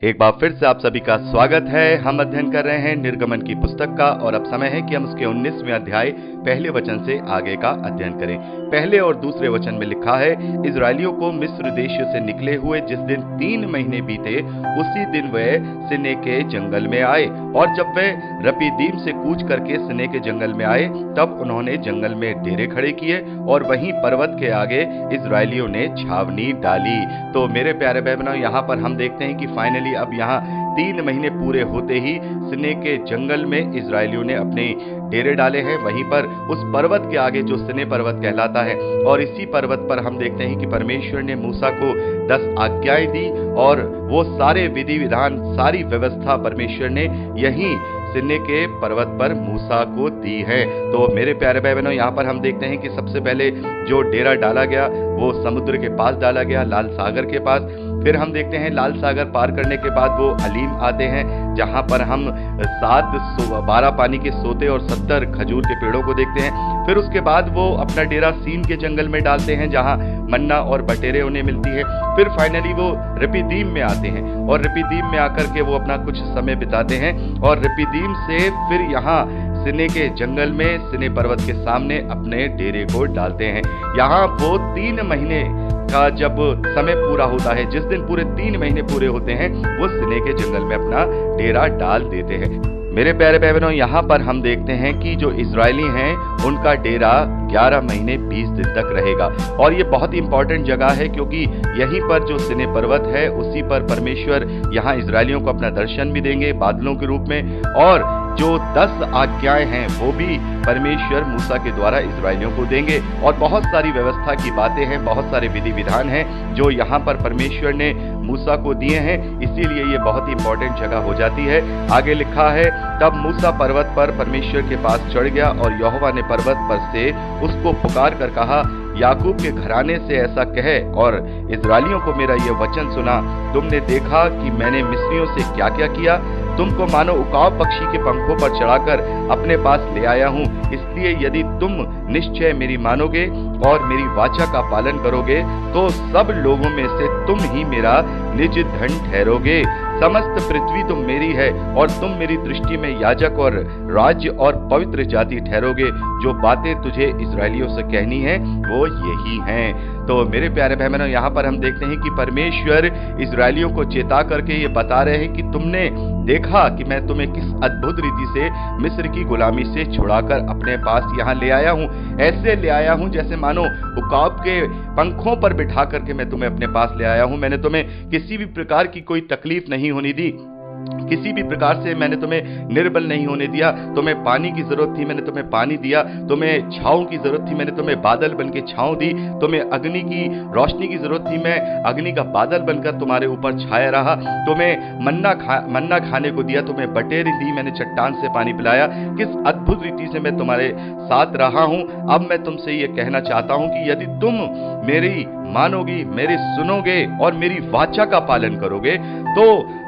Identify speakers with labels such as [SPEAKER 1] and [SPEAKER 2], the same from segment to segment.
[SPEAKER 1] एक बार फिर से आप सभी का स्वागत है। हम अध्ययन कर रहे हैं निर्गमन की पुस्तक का और अब समय है कि हम उसके 19वें अध्याय पहले वचन से आगे का अध्ययन करें। पहले और दूसरे वचन में लिखा है, इजराइलियों को मिस्र देश से निकले हुए जिस दिन 3 महीने बीते उसी दिन वे सिने के जंगल में आए। और जब वे रपीदीम से कूच करके सिने के जंगल में आए तब उन्होंने जंगल में डेरे खड़े किए और वहीं पर्वत के आगे इजराइलियों ने छावनी डाली। तो मेरे प्यारे भाई बहनों, यहाँ पर हम देखते हैं कि फाइनली अब यहाँ 3 महीने पूरे होते ही सिने के जंगल में इजराइलियों ने अपने डेरे डाले हैं। वहीं पर उस पर्वत के आगे जो सिने पर्वत कहलाता है, और इसी पर्वत पर हम देखते हैं कि परमेश्वर ने मूसा को 10 आज्ञाएं दी और वो सारे विधि विधान, सारी व्यवस्था परमेश्वर ने यहीं सिने के पर्वत पर मूसा को दी है। तो मेरे प्यारे भाई बहनों, यहाँ पर हम देखते हैं कि सबसे पहले जो डेरा डाला गया वो समुद्र के पास डाला गया, लाल सागर के पास। फिर हम देखते हैं लाल सागर पार करने के बाद वो अलीम आते हैं, जहां पर हम 12 पानी के सोते और 70 खजूर के पेड़ों को देखते हैं। फिर उसके बाद वो अपना डेरा सीन के जंगल में डालते हैं, जहां मन्ना और बटेरे उन्हें मिलती है। फिर फाइनली वो रपीदीम में आते हैं और रपीदीम में आकर के वो अपना कुछ समय बिताते हैं और रपीदीम से फिर यहाँ सिने के जंगल में सिने पर्वत के सामने अपने डेरे को डालते हैं। यहाँ वो 3 महीने का जब समय पूरा होता है, जिस दिन पूरे 3 महीने पूरे होते हैं, वो सिने के जंगल में अपना डेरा डाल देते हैं। मेरे प्यारे भाई बहनों, यहाँ पर हम देखते हैं कि जो इजरायली हैं उनका डेरा 11 महीने 20 दिन तक रहेगा। और ये बहुत ही इंपॉर्टेंट जगह है, क्योंकि यहीं पर जो सिने पर्वत है उसी पर परमेश्वर यहाँ इजरायलियों को अपना दर्शन भी देंगे बादलों के रूप में। और जो 10 आज्ञाएं हैं वो भी परमेश्वर मूसा के द्वारा इजरायलियों को देंगे। और बहुत सारी व्यवस्था की बातें हैं, बहुत सारे विधि विधान हैं जो यहाँ पर परमेश्वर ने मूसा को दिए हैं। इसीलिए ये बहुत ही इंपॉर्टेंट जगह हो जाती है। आगे लिखा है, तब मूसा पर्वत पर परमेश्वर के पास चढ़ गया और यहोवा ने पर्वत पर से उसको पुकार कर कहा, याकूब के घराने से ऐसा कहे और इजरायलियों को मेरा ये वचन सुना, तुमने देखा कि मैंने मिस्रियों से क्या क्या किया। तुमको मानो उकाव पक्षी के पंखों पर चढ़ाकर अपने पास ले आया हूँ। इसलिए यदि तुम निश्चय मेरी मानोगे और मेरी वाचा का पालन करोगे तो सब लोगों में से तुम ही मेरा निज धन ठहरोगे। समस्त पृथ्वी तुम मेरी है और तुम मेरी दृष्टि में याजक और राज्य और पवित्र जाति ठहरोगे। जो बातें तुझे इजरायलियों से कहनी है वो यही हैं। तो मेरे प्यारे भाई बहनों, यहाँ पर हम देखते हैं कि परमेश्वर इजरायलियों को चेता करके ये बता रहे हैं कि तुमने देखा कि मैं तुम्हें किस अद्भुत रीति से मिस्र की गुलामी से छुड़ाकर अपने पास यहाँ ले आया हूँ। ऐसे ले आया हूँ जैसे मानो उकाब के पंखों पर बिठा करके मैं तुम्हें अपने पास ले आया हूँ। मैंने तुम्हें किसी भी प्रकार की कोई तकलीफ नहीं होने दी, किसी भी प्रकार से मैंने तुम्हें निर्बल नहीं होने दिया। तुम्हें पानी की जरूरत थी, मैंने तुम्हें पानी दिया। तुम्हें छांव की जरूरत थी, मैंने तुम्हें बादल बनके छांव दी। तुम्हें अग्नि की रोशनी की जरूरत थी, मैं अग्नि का बादल बनकर तुम्हारे ऊपर छाया रहा। तुम्हें मन्ना खाने को दिया, तुम्हें बटेरी दी, मैंने चट्टान से पानी पिलाया। किस अद्भुत रीति से मैं तुम्हारे साथ रहा हूं। अब मैं तुमसे ये कहना चाहता हूं कि यदि तुम मेरी मानोगी, मेरी सुनोगे और मेरी वाचा का पालन करोगे तो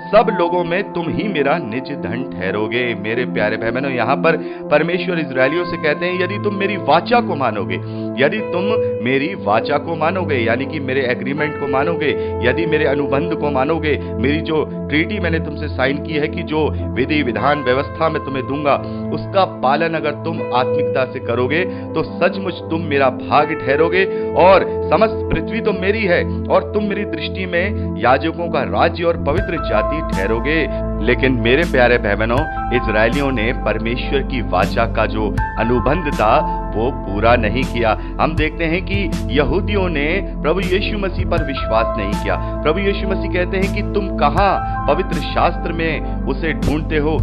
[SPEAKER 1] सब लोगों में तुम ही मेरा निज धन ठहरोगे। मेरे प्यारे भाई बहनों, यहाँ पर परमेश्वर इजरायलियों से कहते हैं, यदि तुम मेरी वाचा को मानोगे, यदि तुम मेरी वाचा को मानोगे, यानी कि मेरे एग्रीमेंट को मानोगे, यदि मेरे अनुबंध को मानोगे, मेरी जो ट्रीटी मैंने तुमसे साइन की है कि जो विधि विधान व्यवस्था मैं तुम्हें दूंगा उसका पालन अगर तुम आत्मिकता से करोगे तो सचमुच तुम मेरा भाग ठहरोगे और समस्त पृथ्वी तो मेरी है और तुम मेरी दृष्टि में याजकों का राज्य और पवित्र जाति ठहरोगे। लेकिन मेरे प्यारे भाई बहनों, इजरायलियों ने परमेश्वर की वाचा का जो अनुबंध था वो पूरा नहीं किया। हम देखते हैं कि यहूदियों ने प्रभु यीशु मसीह पर विश्वास नहीं किया। प्रभु यीशु मसीह कहते हैं कि तुम कहाँ पवित्र शास्त्र में उसे ढूंढते हो,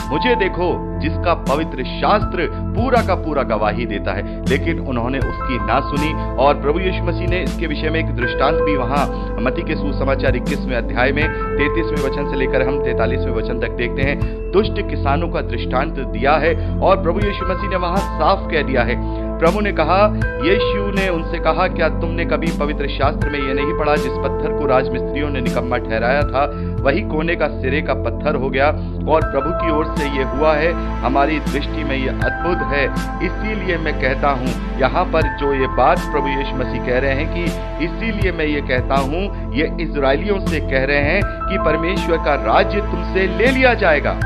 [SPEAKER 1] मुझे देखो जिसका पवित्र शास्त्र पूरा का पूरा गवाही देता है। लेकिन उन्होंने उसकी ना सुनी और प्रभु यीशु मसीह ने इसके विषय में एक दृष्टांत भी वहां मत्ती के सुसमाचार 21वें अध्याय में 33वें वचन से लेकर हम 43वें वचन तक देखते हैं, दुष्ट किसानों का दृष्टांत दिया है। और प्रभु यीशु मसीह ने वहां साफ कह दिया है। प्रभु ने कहा, यीशु ने उनसे कहा, क्या तुमने कभी पवित्र शास्त्र में यह नहीं पढ़ा, जिस पत्थर को राजमिस्त्रियों ने निकम्मा ठहराया था वही कोने का सिरे का पत्थर हो गया और प्रभु की ओर से ये हुआ है, हमारी दृष्टि में ये अद्भुत है। इसीलिए मैं कहता हूँ, यहाँ पर जो ये बात प्रभु यीशु मसीह कह रहे हैं कि इसीलिए मैं ये कहता हूँ, ये इजराइलियों से कह रहे हैं कि परमेश्वर का राज्य तुमसे ले लिया जाएगा,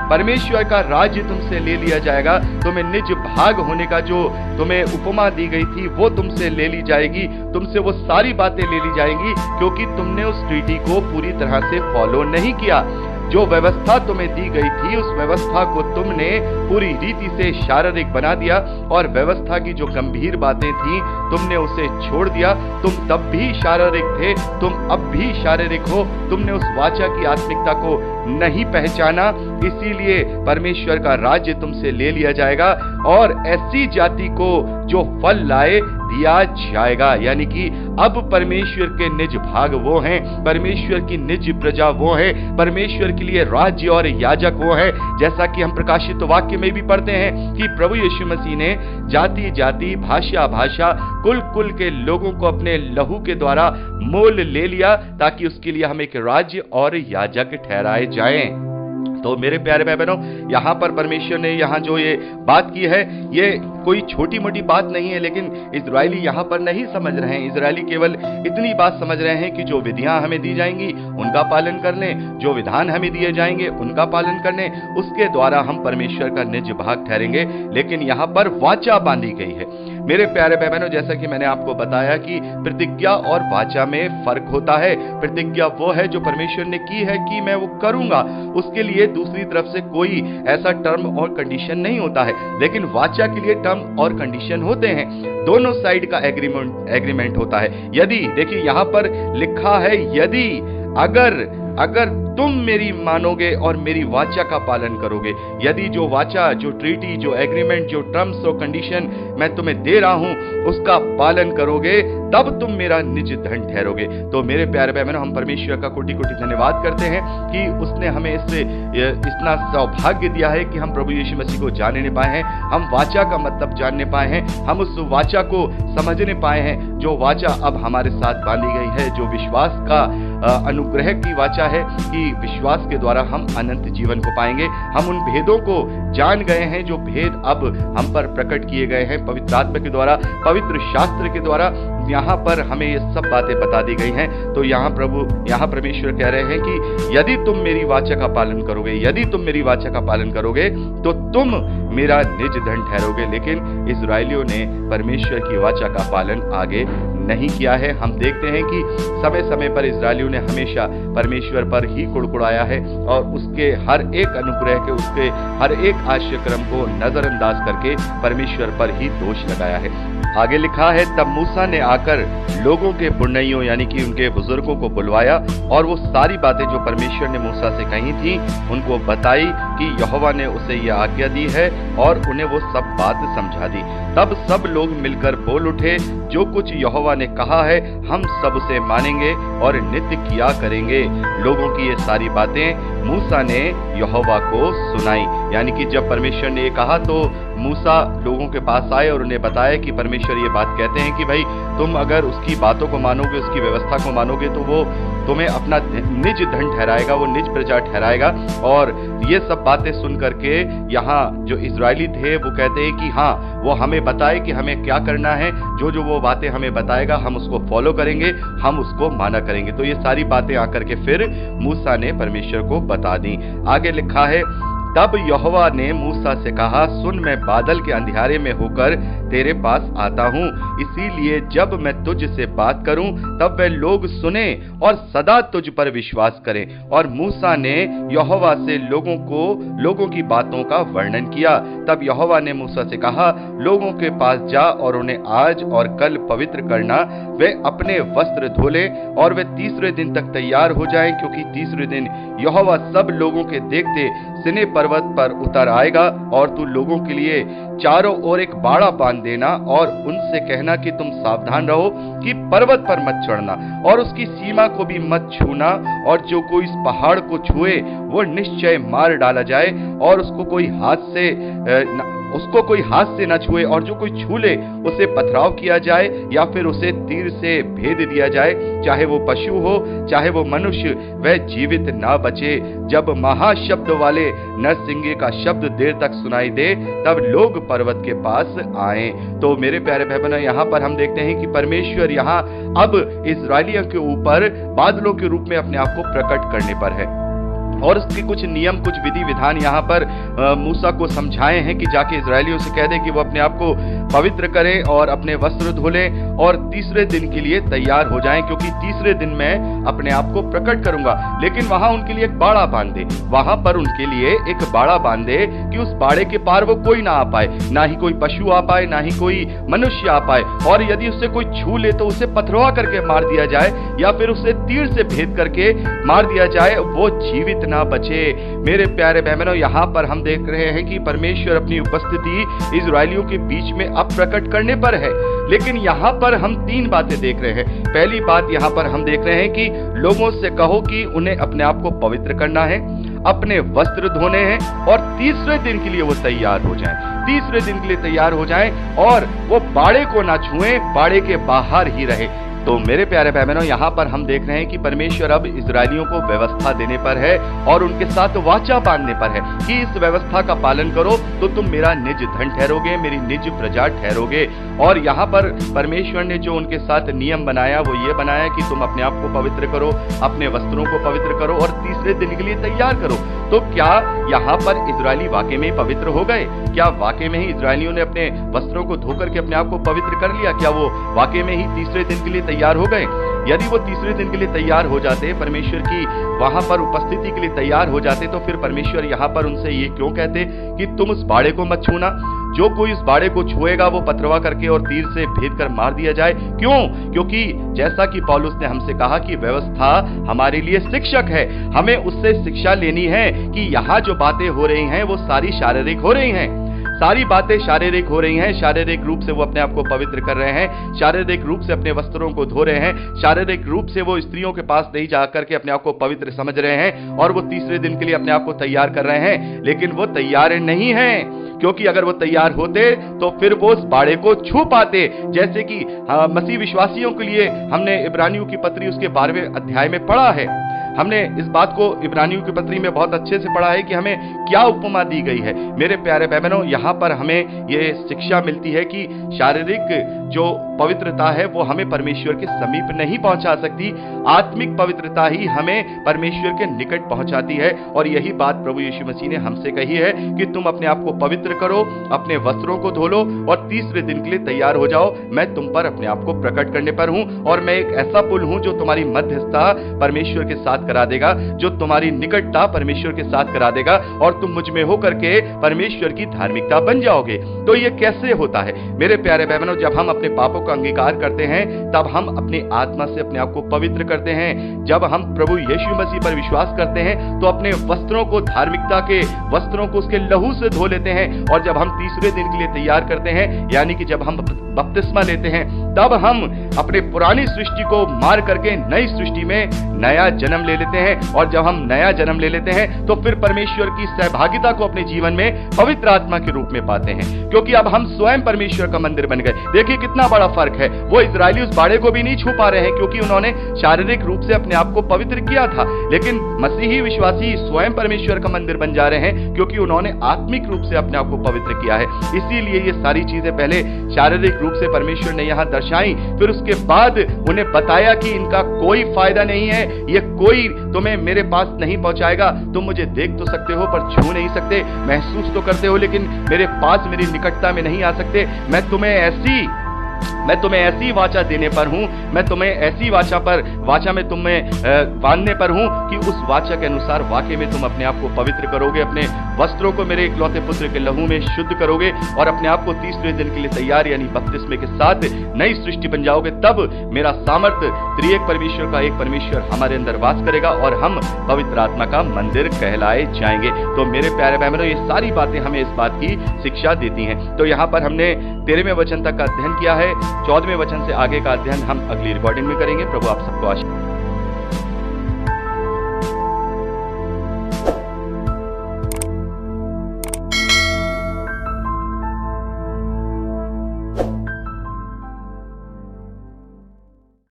[SPEAKER 1] परमेश्वर का राज्य तुमसे ले लिया जाएगा। तुम्हें निज भाग होने का जो तुम्हें उपमा दी गई थी वो तुमसे ले ली जाएगी, तुमसे वो सारी बातें ले ली जाएंगी, क्योंकि तुमने उस ट्रीटी को पूरी तरह से फॉलो नहीं किया। जो व्यवस्था तुम्हें दी गई थी उस व्यवस्था को तुमने पूरी रीति से शारीरिक बना दिया, और व्यवस्था की जो गंभीर बातें थी तुमने उसे छोड़ दिया। तुम तब भी शारीरिक थे, तुम अब भी शारीरिक हो, तुमने उस वाचा की आत्मिकता को नहीं पहचाना, इसीलिए परमेश्वर का राज्य तुमसे ले लिया जाएगा और ऐसी जाति को जो फल लाए दिया जाएगा। यानी कि अब परमेश्वर के निज भाग वो हैं, परमेश्वर की निज प्रजा वो है, परमेश्वर के लिए राज्य और याजक वो है। जैसा कि हम प्रकाशित वाक्य में भी पढ़ते हैं कि प्रभु यीशु मसीह ने जाति जाति, भाषा भाषा, कुल कुल के लोगों को अपने लहू के द्वारा मोल ले लिया, ताकि उसके लिए हम एक राज्य और याजक ठहराए जाएं। तो मेरे प्यारे भाई बहनों, यहाँ पर परमेश्वर ने यहाँ जो ये बात की है, ये कोई छोटी मोटी बात नहीं है, लेकिन इजरायली यहाँ पर नहीं समझ रहे हैं। इजरायली केवल इतनी बात समझ रहे हैं कि जो विधियां हमें दी जाएंगी उनका पालन कर लें, जो विधान हमें दिए जाएंगे उनका पालन कर लें, उसके द्वारा हम परमेश्वर का निज भाग ठहरेंगे। लेकिन यहाँ पर वाचा बांधी गई है। मेरे प्यारे भाई बहनों, जैसा कि मैंने आपको बताया कि प्रतिज्ञा और वाचा में फर्क होता है। प्रतिज्ञा वो है जो परमेश्वर ने की है कि मैं वो करूंगा, उसके लिए दूसरी तरफ से कोई ऐसा टर्म और कंडीशन नहीं होता है। लेकिन वाचा के लिए टर्म और कंडीशन होते हैं, दोनों साइड का एग्रीमेंट होता है। यदि देखिए यहाँ पर लिखा है, यदि अगर तुम मेरी मानोगे और मेरी वाचा का पालन करोगे, यदि जो वाचा, जो ट्रीटी, जो एग्रीमेंट, जो टर्म्स और कंडीशन मैं तुम्हें दे रहा हूं उसका पालन करोगे, तब तुम मेरा निज धन ठहरोगे। तो मेरे प्यारे भाई बहनों, हम परमेश्वर का कोटि कोटि धन्यवाद करते हैं कि उसने हमें इससे इतना सौभाग्य दिया है कि हम प्रभु यीशु मसीह को जानने पाए हैं, हम वाचा का मतलब जानने पाए हैं, हम उस वाचा को समझने पाए हैं जो वाचा अब हमारे साथ बांधी गई है, जो विश्वास का अनुग्रह की वाचा है कि विश्वास के द्वारा हम अनंत जीवन को पाएंगे। हम उन भेदों को जान गए हैं जो भेद अब हम पर प्रकट किए गए हैं पवित्र आत्मा के द्वारा, पवित्र शास्त्र के द्वारा। यहाँ पर हमें ये सब बातें बता दी गई हैं। तो यहाँ परमेश्वर कह रहे हैं कि यदि तुम मेरी वाचा का पालन करोगे, यदि तुम मेरी वाचा का पालन करोगे तो तुम मेरा निज धन ठहरोगे। लेकिन इजराइलियों ने परमेश्वर की वाचा का पालन आगे नहीं किया है। हम देखते हैं कि समय समय पर इजराइलियों ने हमेशा परमेश्वर पर ही कुड़कुड़ाया है और उसके हर एक अनुग्रह के, उसके हर एक आश्रयक्रम को नजरअंदाज करके परमेश्वर पर ही दोष लगाया है। आगे लिखा है, तब मूसा ने आकर लोगों के पुरनियों यानी कि उनके बुजुर्गों को बुलवाया और वो सारी बातें जो परमेश्वर ने मूसा से कही थी उनको बताई कि यहोवा ने उसे यह आज्ञा दी है, और उन्हें वो सब बात समझा दी। तब सब लोग मिलकर बोल उठे, जो कुछ यहोवा ने कहा है हम सब उसे मानेंगे और नित्य किया करेंगे। लोगों की ये सारी बातें मूसा ने यहोवा को सुनाई। यानी कि जब परमेश्वर ने ये कहा तो मूसा लोगों के पास आए और उन्हें बताया कि परमेश्वर ये बात कहते हैं कि भाई तुम अगर उसकी बातों को मानोगे, उसकी व्यवस्था को मानोगे तो वो तुम्हें अपना निज धन ठहराएगा, वो निज प्रजा ठहराएगा। और ये सब बातें सुन करके यहाँ जो इजरायली थे वो कहते हैं कि हाँ, वो हमें बताए कि हमें क्या करना है, जो जो वो बातें हमें बताएगा हम उसको फॉलो करेंगे, हम उसको माना करेंगे। तो ये सारी बातें आकर के फिर मूसा ने परमेश्वर को बता दी। आगे लिखा है, तब यहोवा ने मूसा से कहा, सुन, मैं बादल के अंधियारे में होकर तेरे पास आता हूँ, इसीलिए जब मैं तुझ से बात करूं तब वे लोग सुने और सदा तुझ पर विश्वास करें। और मूसा ने यहोवा से लोगों की बातों का वर्णन किया। तब यहोवा ने मूसा से कहा, लोगों के पास जा और उन्हें आज और कल पवित्र करना, वे अपने वस्त्र धो लें और वे तीसरे दिन तक तैयार हो जाएं, क्योंकि तीसरे दिन यहोवा सब लोगों के देखते सिने पर्वत पर उतर आएगा। और तू लोगों के लिए चारों ओर एक बाड़ा बांध देना और उनसे कहना कि तुम सावधान रहो कि पर्वत पर मत चढ़ना और उसकी सीमा को भी मत छूना, और जो कोई इस पहाड़ को छुए वो निश्चय मार डाला जाए, और उसको कोई हाथ से उसको कोई हाथ से न छुए और जो कोई छू ले उसे पथराव किया जाए या फिर उसे तीर से भेद दिया जाए, चाहे वो पशु हो चाहे वो मनुष्य, वह जीवित ना बचे। जब महाशब्द वाले नरसिंगे का शब्द देर तक सुनाई दे तब लोग पर्वत के पास आए। तो मेरे प्यारे भाई बहनों, यहाँ पर हम देखते हैं कि परमेश्वर यहाँ अब इस्राएलियों के ऊपर बादलों के रूप में अपने आप को प्रकट करने पर है और उसके कुछ नियम, कुछ विधि विधान यहाँ पर मूसा को समझाए हैं कि जाके इजरायलियों से कह दे कि वो अपने आप को पवित्र करें और अपने वस्त्र धो लें और तीसरे दिन के लिए तैयार हो जाएं, क्योंकि तीसरे दिन मैं अपने आप को प्रकट करूंगा। लेकिन वहां उनके लिए एक बाड़ा बांध दे, वहां पर उनके लिए एक बाड़ा बांध दे कि उस बाड़े के पार वो कोई ना आ पाए, ना ही कोई पशु आ पाए, ना ही कोई मनुष्य आ पाए, और यदि उससे कोई छू ले तो उसे पथरवा करके मार दिया जाए या फिर उसे तीर से भेद करके मार दिया जाए, वो जीवित ना बचे। मेरे प्यारे बहनों, यहाँ पर हम देख रहे हैं कि परमेश्वर अपनी उपस्थिति इजरायलियों के बीच में अब प्रकट करने पर है। लेकिन यहाँ पर हम तीन बातें देख रहे हैं। पहली बात यहाँ पर हम देख रहे हैं कि लोगों से कहो कि उन्हें अपने आप को पवित्र करना है, अपने वस्त्र धोने हैं और तीसरे दिन के लिए वो तैयार हो जाएं। तीसरे दिन के लिए तैयार हो जाएं और वो बाड़े को ना छुएं, बाड़े के बाहर ही रहे। तो मेरे प्यारे भाई बहनों, यहाँ पर हम देख रहे हैं कि परमेश्वर अब इजरायलियों को व्यवस्था देने पर है और उनके साथ वाचा बांधने पर है कि इस व्यवस्था का पालन करो तो तुम मेरा निज धन ठहरोगे, मेरी निज प्रजा ठहरोगे। और यहाँ पर परमेश्वर ने जो उनके साथ नियम बनाया वो ये बनाया कि तुम अपने आप को पवित्र करो, अपने वस्त्रों को पवित्र करो और तीसरे दिन के लिए तैयार करो। तो क्या यहाँ पर इजरायली वाकई में पवित्र हो गए? क्या वाकई में ही इजरायलियों ने अपने वस्त्रों को धोकर के अपने आप को पवित्र कर लिया? क्या वो वाकई में ही तीसरे दिन के लिए तैयार हो गए? यदि वो तीसरे दिन के लिए तैयार हो जाते, परमेश्वर की वहां पर उपस्थिति के लिए तैयार हो जाते, तो फिर परमेश्वर यहाँ पर उनसे ये क्यों कहते कि तुम उस बाड़े को मत छूना, जो कोई उस बाड़े को छुएगा वो पथरवा करके और तीर से भेद कर मार दिया जाए? क्यों? क्योंकि जैसा कि पौलुस ने हमसे कहा कि व्यवस्था हमारे लिए शिक्षक है, हमें उससे शिक्षा लेनी है कि यहाँ जो बातें हो रही हैं वो सारी शारीरिक हो रही हैं। सारी बातें शारीरिक हो रही हैं, शारीरिक रूप से वो अपने आप को पवित्र कर रहे हैं, शारीरिक रूप से अपने वस्त्रों को धो रहे हैं, शारीरिक रूप से वो स्त्रियों के पास नहीं जाकर के अपने आप को पवित्र समझ रहे हैं और वो तीसरे दिन के लिए अपने आप को तैयार कर रहे हैं। लेकिन वो तैयार नहीं हैं, क्योंकि अगर वो तैयार होते तो फिर वो उस बाड़े को छू पाते। जैसे कि मसीह विश्वासियों के लिए हमने इब्रानियों की पत्री उसके 12वें अध्याय में पढ़ा है। हमने इस बात को इब्रानियों की पत्री में बहुत अच्छे से पढ़ा है कि हमें क्या उपमा दी गई है। मेरे प्यारे बहनों, यहाँ पर हमें ये शिक्षा मिलती है कि शारीरिक जो पवित्रता है वो हमें परमेश्वर के समीप नहीं पहुंचा सकती, आत्मिक पवित्रता ही हमें परमेश्वर के निकट पहुंचाती है। और यही बात प्रभु यीशु मसीह ने हमसे कही है कि तुम अपने आप को पवित्र करो, अपने वस्त्रों को धो लो और तीसरे दिन के लिए तैयार हो जाओ। मैं तुम पर अपने आप को प्रकट करने पर हूं और मैं एक ऐसा पुल हूं जो तुम्हारी मध्यस्थता परमेश्वर के साथ करा देगा, जो तुम्हारी निकटता परमेश्वर के साथ करा देगा और तुम मुझ में होकर के परमेश्वर की धार्मिकता बन जाओगे। तो ये कैसे होता है मेरे प्यारे बहनों? जब हम अपने पापों का अंगीकार करते हैं तब हम अपनी आत्मा से अपने आप को पवित्र करते हैं। जब हम प्रभु यीशु मसीह पर विश्वास करते हैं तो अपने वस्त्रों को, धार्मिकता के वस्त्रों को उसके लहू से धो लेते हैं। और जब हम तीसरे दिन के लिए तैयार करते हैं, यानी कि जब हम बपतिस्मा लेते हैं, तब हम अपने पुरानी सृष्टि को मार करके नई सृष्टि में नया जन्म ले लेते हैं। और जब हम नया जन्म ले लेते हैं तो फिर परमेश्वर की सहभागिता को अपने जीवन में पवित्र आत्मा के रूप में पाते हैं, क्योंकि अब हम स्वयं परमेश्वर का मंदिर बन गए। देखिए कितना बड़ा फर्क है। वो इजरायली उस बाड़े को भी नहीं छू पा रहे हैं क्योंकि उन्होंने शारीरिक रूप से अपने आप को पवित्र किया था, लेकिन मसीही विश्वासी स्वयं परमेश्वर का मंदिर बन जा रहे हैं क्योंकि उन्होंने आत्मिक रूप से अपने आप को पवित्र किया है। इसीलिए ये सारी चीजें पहले शारीरिक रूप से परमेश्वर ने यहां दर्शाई, फिर उसके बाद उन्हें बताया कि इनका कोई फायदा नहीं है, ये कोई तुम्हें मेरे पास नहीं पहुंचाएगा। तुम मुझे देख तो सकते हो पर छू नहीं सकते, महसूस तो करते हो लेकिन मेरे पास, मेरी निकटता में नहीं आ सकते। मैं तुम्हें ऐसी वाचा देने पर हूं, मैं तुम्हें ऐसी वाचा में तुम्हें बांधने पर हूं कि उस वाचा के अनुसार वाकई में तुम अपने आप को पवित्र करोगे, अपने वस्त्रों को मेरे इकलौते पुत्र के लहू में शुद्ध करोगे और अपने आप को तीसरे दिन के लिए तैयार, यानी बपतिस्मे के साथ नई सृष्टि बन जाओगे। तब मेरा सामर्थ्य, त्रिएक परमेश्वर का एक परमेश्वर हमारे अंदर वास करेगा और हम पवित्र आत्मा का मंदिर कहलाए जाएंगे। तो मेरे प्यारे बहनों, ये सारी बातें हमें इस बात की शिक्षा देती हैं। तो यहाँ पर हमने 13वें वचन तक का अध्ययन किया है, 14वें वचन से आगे का अध्ययन हम अगली रिकॉर्डिंग में करेंगे। प्रभु आप सबको आशीष